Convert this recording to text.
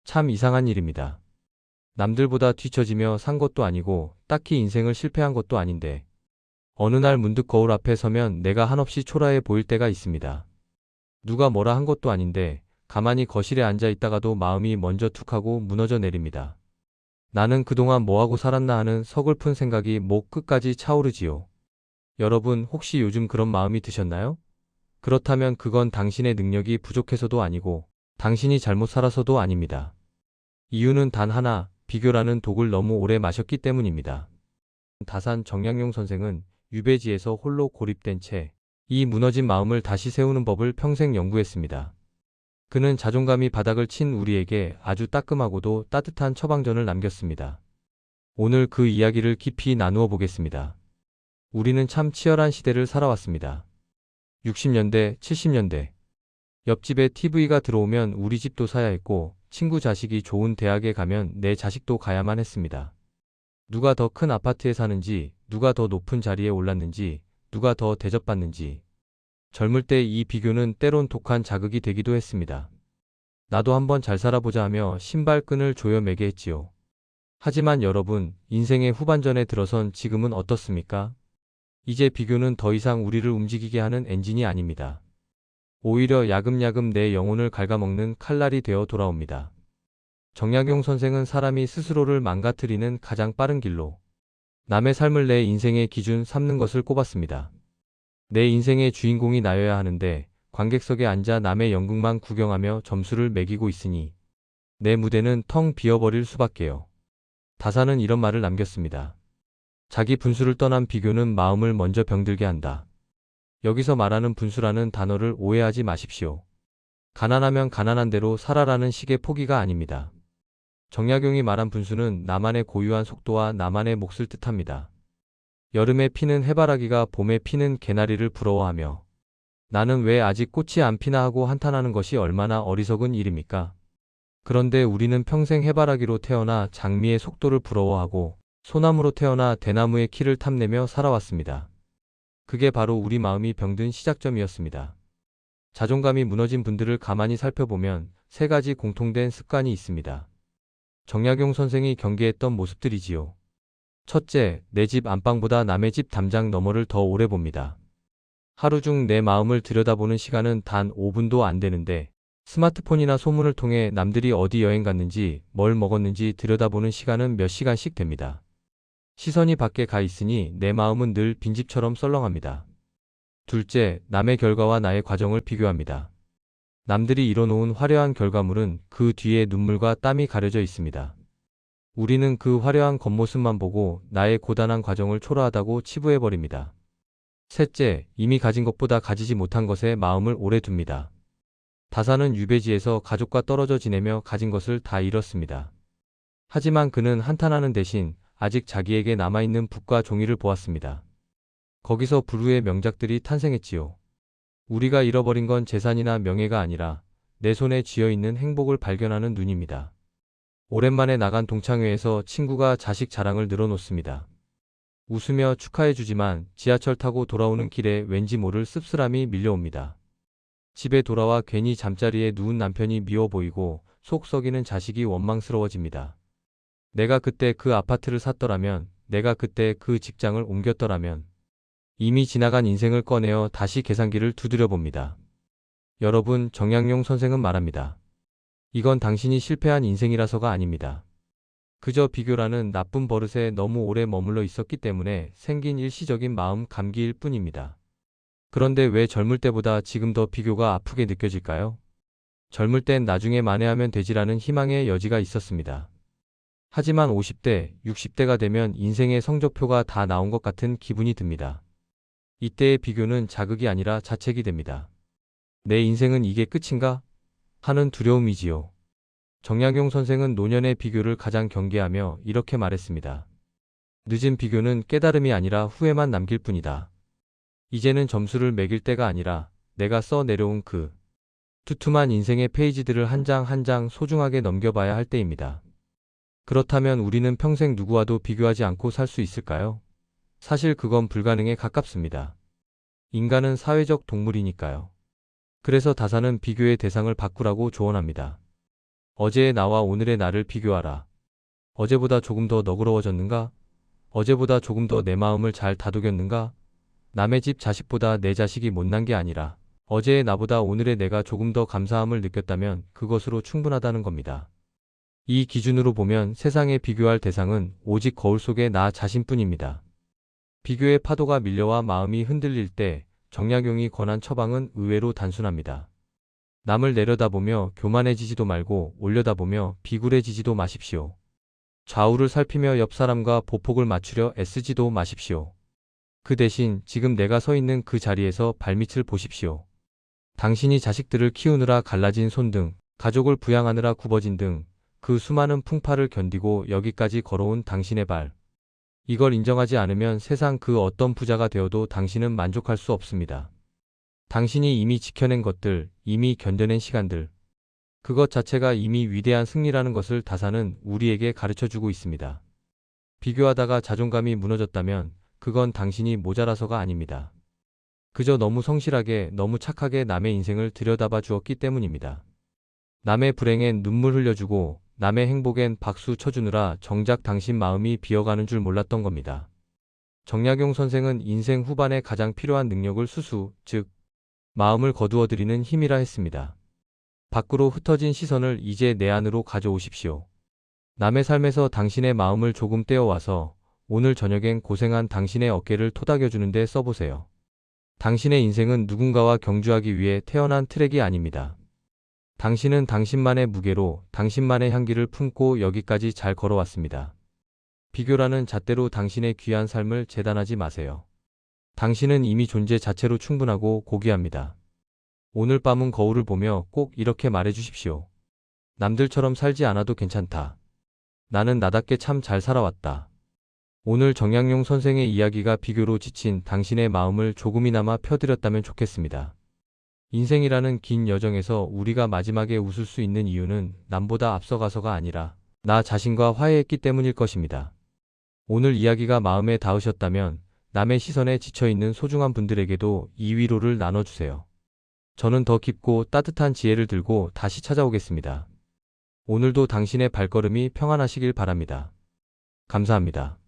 참 이상한 일입니다. 남들보다 뒤처지며 산 것도 아니고 딱히 인생을 실패한 것도 아닌데 어느 날 문득 거울 앞에 서면 내가 한없이 초라해 보일 때가 있습니다. 누가 뭐라 한 것도 아닌데 가만히 거실에 앉아 있다가도 마음이 먼저 툭 하고 무너져 내립니다. 나는 그동안 뭐하고 살았나 하는 서글픈 생각이 목 끝까지 차오르지요. 여러분 혹시 요즘 그런 마음이 드셨나요? 그렇다면 그건 당신의 능력이 부족해서도 아니고 당신이 잘못 살아서도 아닙니다. 이유는 단 하나, 비교라는 독을 너무 오래 마셨기 때문입니다. 다산 정약용 선생은 유배지에서 홀로 고립된 채 이 무너진 마음을 다시 세우는 법을 평생 연구했습니다. 그는 자존감이 바닥을 친 우리에게 아주 따끔하고도 따뜻한 처방전을 남겼습니다. 오늘 그 이야기를 깊이 나누어 보겠습니다. 우리는 참 치열한 시대를 살아왔습니다. 60년대, 70년대. 옆집에 TV가 들어오면 우리 집도 사야 했고 친구 자식이 좋은 대학에 가면 내 자식도 가야만 했습니다. 누가 더 큰 아파트에 사는지, 누가 더 높은 자리에 올랐는지, 누가 더 대접받는지. 젊을 때 이 비교는 때론 독한 자극이 되기도 했습니다. 나도 한번 잘 살아보자 하며 신발끈을 조여 매게 했지요. 하지만 여러분, 인생의 후반전에 들어선 지금은 어떻습니까? 이제 비교는 더 이상 우리를 움직이게 하는 엔진이 아닙니다. 오히려 야금야금 내 영혼을 갉아먹는 칼날이 되어 돌아옵니다. 정약용 선생은 사람이 스스로를 망가뜨리는 가장 빠른 길로 남의 삶을 내 인생의 기준 삼는 것을 꼽았습니다. 내 인생의 주인공이 나여야 하는데 관객석에 앉아 남의 연극만 구경하며 점수를 매기고 있으니 내 무대는 텅 비어버릴 수밖에요. 다산은 이런 말을 남겼습니다. 자기 분수를 떠난 비교는 마음을 먼저 병들게 한다. 여기서 말하는 분수라는 단어를 오해하지 마십시오. 가난하면 가난한 대로 살아라는 식의 포기가 아닙니다. 정약용이 말한 분수는 나만의 고유한 속도와 나만의 몫을 뜻합니다. 여름에 피는 해바라기가 봄에 피는 개나리를 부러워하며 나는 왜 아직 꽃이 안 피나 하고 한탄하는 것이 얼마나 어리석은 일입니까? 그런데 우리는 평생 해바라기로 태어나 장미의 속도를 부러워하고 소나무로 태어나 대나무의 키를 탐내며 살아왔습니다. 그게 바로 우리 마음이 병든 시작점이었습니다. 자존감이 무너진 분들을 가만히 살펴보면 세 가지 공통된 습관이 있습니다. 정약용 선생이 경계했던 모습들이지요. 첫째, 내 집 안방보다 남의 집 담장 너머를 더 오래 봅니다. 하루 중 내 마음을 들여다보는 시간은 단 5분도 안 되는데 스마트폰이나 소문을 통해 남들이 어디 여행 갔는지 뭘 먹었는지 들여다보는 시간은 몇 시간씩 됩니다. 시선이 밖에 가 있으니 내 마음은 늘 빈집처럼 썰렁합니다. 둘째, 남의 결과와 나의 과정을 비교합니다. 남들이 이뤄놓은 화려한 결과물은 그 뒤에 눈물과 땀이 가려져 있습니다. 우리는 그 화려한 겉모습만 보고 나의 고단한 과정을 초라하다고 치부해버립니다. 셋째, 이미 가진 것보다 가지지 못한 것에 마음을 오래 둡니다. 다산은 유배지에서 가족과 떨어져 지내며 가진 것을 다 잃었습니다. 하지만 그는 한탄하는 대신 아직 자기에게 남아있는 붓과 종이를 보았습니다. 거기서 불후의 명작들이 탄생했지요. 우리가 잃어버린 건 재산이나 명예가 아니라 내 손에 쥐어있는 행복을 발견하는 눈입니다. 오랜만에 나간 동창회에서 친구가 자식 자랑을 늘어놓습니다. 웃으며 축하해주지만 지하철 타고 돌아오는 길에 왠지 모를 씁쓸함이 밀려옵니다. 집에 돌아와 괜히 잠자리에 누운 남편이 미워 보이고 속 썩이는 자식이 원망스러워집니다. 내가 그때 그 아파트를 샀더라면, 내가 그때 그 직장을 옮겼더라면. 이미 지나간 인생을 꺼내어 다시 계산기를 두드려 봅니다. 여러분, 정약용 선생은 말합니다. 이건 당신이 실패한 인생이라서가 아닙니다. 그저 비교라는 나쁜 버릇에 너무 오래 머물러 있었기 때문에 생긴 일시적인 마음 감기일 뿐입니다. 그런데 왜 젊을 때보다 지금 더 비교가 아프게 느껴질까요? 젊을 땐 나중에 만회하면 되지라는 희망의 여지가 있었습니다. 하지만 50대, 60대가 되면 인생의 성적표가 다 나온 것 같은 기분이 듭니다. 이때의 비교는 자극이 아니라 자책이 됩니다. 내 인생은 이게 끝인가? 하는 두려움이지요. 정약용 선생은 노년의 비교를 가장 경계하며 이렇게 말했습니다. 늦은 비교는 깨달음이 아니라 후회만 남길 뿐이다. 이제는 점수를 매길 때가 아니라 내가 써 내려온 그 두툼한 인생의 페이지들을 한 장 한 장 소중하게 넘겨봐야 할 때입니다. 그렇다면 우리는 평생 누구와도 비교하지 않고 살 수 있을까요? 사실 그건 불가능에 가깝습니다. 인간은 사회적 동물이니까요. 그래서 다산은 비교의 대상을 바꾸라고 조언합니다. 어제의 나와 오늘의 나를 비교하라. 어제보다 조금 더 너그러워졌는가? 어제보다 조금 더 내 마음을 잘 다독였는가? 남의 집 자식보다 내 자식이 못난 게 아니라 어제의 나보다 오늘의 내가 조금 더 감사함을 느꼈다면 그것으로 충분하다는 겁니다. 이 기준으로 보면 세상에 비교할 대상은 오직 거울 속의 나 자신뿐입니다. 비교의 파도가 밀려와 마음이 흔들릴 때 정약용이 권한 처방은 의외로 단순합니다. 남을 내려다보며 교만해지지도 말고 올려다보며 비굴해지지도 마십시오. 좌우를 살피며 옆 사람과 보폭을 맞추려 애쓰지도 마십시오. 그 대신 지금 내가 서 있는 그 자리에서 발밑을 보십시오. 당신이 자식들을 키우느라 갈라진 손 등, 가족을 부양하느라 굽어진 등, 그 수많은 풍파를 견디고 여기까지 걸어온 당신의 발. 이걸 인정하지 않으면 세상 그 어떤 부자가 되어도 당신은 만족할 수 없습니다. 당신이 이미 지켜낸 것들, 이미 견뎌낸 시간들. 그것 자체가 이미 위대한 승리라는 것을 다사는 우리에게 가르쳐주고 있습니다. 비교하다가 자존감이 무너졌다면 그건 당신이 모자라서가 아닙니다. 그저 너무 성실하게, 너무 착하게 남의 인생을 들여다봐 주었기 때문입니다. 남의 불행엔 눈물 흘려주고 남의 행복엔 박수 쳐주느라 정작 당신 마음이 비어가는 줄 몰랐던 겁니다. 정약용 선생은 인생 후반에 가장 필요한 능력을 수수, 즉 마음을 거두어들이는 힘이라 했습니다. 밖으로 흩어진 시선을 이제 내 안으로 가져오십시오. 남의 삶에서 당신의 마음을 조금 떼어와서 오늘 저녁엔 고생한 당신의 어깨를 토닥여주는 데 써보세요. 당신의 인생은 누군가와 경주하기 위해 태어난 트랙이 아닙니다. 당신은 당신만의 무게로 당신만의 향기를 품고 여기까지 잘 걸어왔습니다. 비교라는 잣대로 당신의 귀한 삶을 재단하지 마세요. 당신은 이미 존재 자체로 충분하고 고귀합니다. 오늘 밤은 거울을 보며 꼭 이렇게 말해주십시오. 남들처럼 살지 않아도 괜찮다. 나는 나답게 참 잘 살아왔다. 오늘 정약용 선생의 이야기가 비교로 지친 당신의 마음을 조금이나마 펴드렸다면 좋겠습니다. 인생이라는 긴 여정에서 우리가 마지막에 웃을 수 있는 이유는 남보다 앞서가서가 아니라 나 자신과 화해했기 때문일 것입니다. 오늘 이야기가 마음에 닿으셨다면 남의 시선에 지쳐있는 소중한 분들에게도 이 위로를 나눠주세요. 저는 더 깊고 따뜻한 지혜를 들고 다시 찾아오겠습니다. 오늘도 당신의 발걸음이 평안하시길 바랍니다. 감사합니다.